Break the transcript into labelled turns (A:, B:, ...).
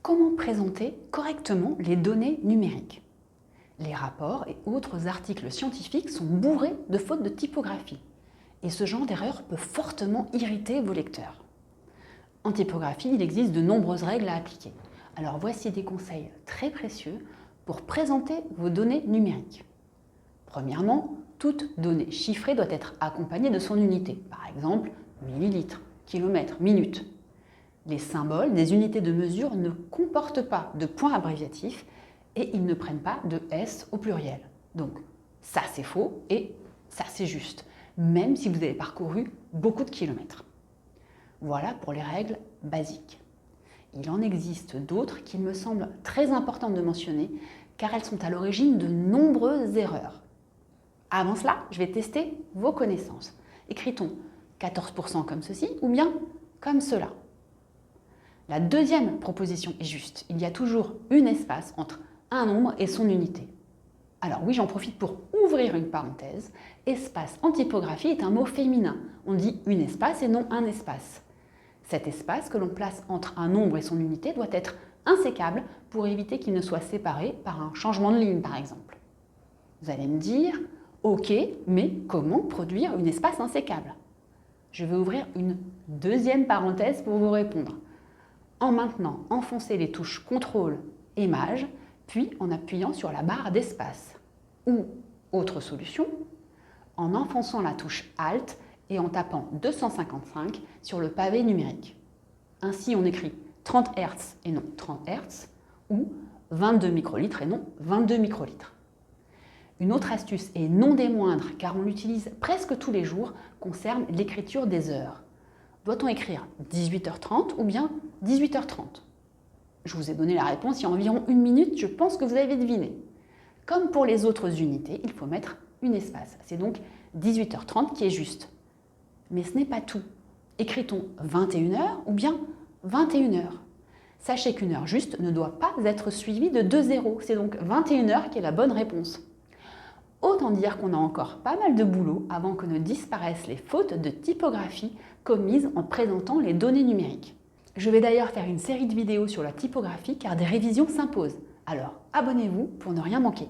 A: Comment présenter correctement les données numériques? Les rapports et autres articles scientifiques sont bourrés de fautes de typographie. Et ce genre d'erreur peut fortement irriter vos lecteurs. En typographie, il existe de nombreuses règles à appliquer. Alors voici des conseils très précieux pour présenter vos données numériques. Premièrement, toute donnée chiffrée doit être accompagnée de son unité. Par exemple, millilitres, kilomètres, minutes. Les symboles des unités de mesure ne comportent pas de points abréviatifs et ils ne prennent pas de S au pluriel. Donc ça c'est faux et ça c'est juste, même si vous avez parcouru beaucoup de kilomètres. Voilà pour les règles basiques. Il en existe d'autres qu'il me semble très important de mentionner car elles sont à l'origine de nombreuses erreurs. Avant cela, je vais tester vos connaissances. Écrit-on 14% comme ceci ou bien comme cela? La deuxième proposition est juste. Il y a toujours un espace entre un nombre et son unité. Alors oui, j'en profite pour ouvrir une parenthèse. Espace en typographie est un mot féminin. On dit une espace et non un espace. Cet espace que l'on place entre un nombre et son unité doit être insécable pour éviter qu'il ne soit séparé par un changement de ligne, par exemple. Vous allez me dire, ok, mais comment produire une espace insécable? Je vais ouvrir une deuxième parenthèse pour vous répondre. En maintenant enfoncer les touches CTRL et Maj, puis en appuyant sur la barre d'espace. Ou, autre solution, en enfonçant la touche Alt et en tapant 255 sur le pavé numérique. Ainsi, on écrit 30 Hz et non 30 Hz, ou 22 microlitres et non 22 microlitres. Une autre astuce, et non des moindres, car on l'utilise presque tous les jours, concerne l'écriture des heures. Doit-on écrire 18h30 ou bien 18h30? Je vous ai donné la réponse il y a environ une minute, je pense que vous avez deviné. Comme pour les autres unités, il faut mettre une espace. C'est donc 18h30 qui est juste. Mais ce n'est pas tout. Écrit-on 21h ou bien 21h? Sachez qu'une heure juste ne doit pas être suivie de 2 zéros. C'est donc 21h qui est la bonne réponse. Autant dire qu'on a encore pas mal de boulot avant que ne disparaissent les fautes de typographie commises en présentant les données numériques. Je vais d'ailleurs faire une série de vidéos sur la typographie car des révisions s'imposent. Alors abonnez-vous pour ne rien manquer.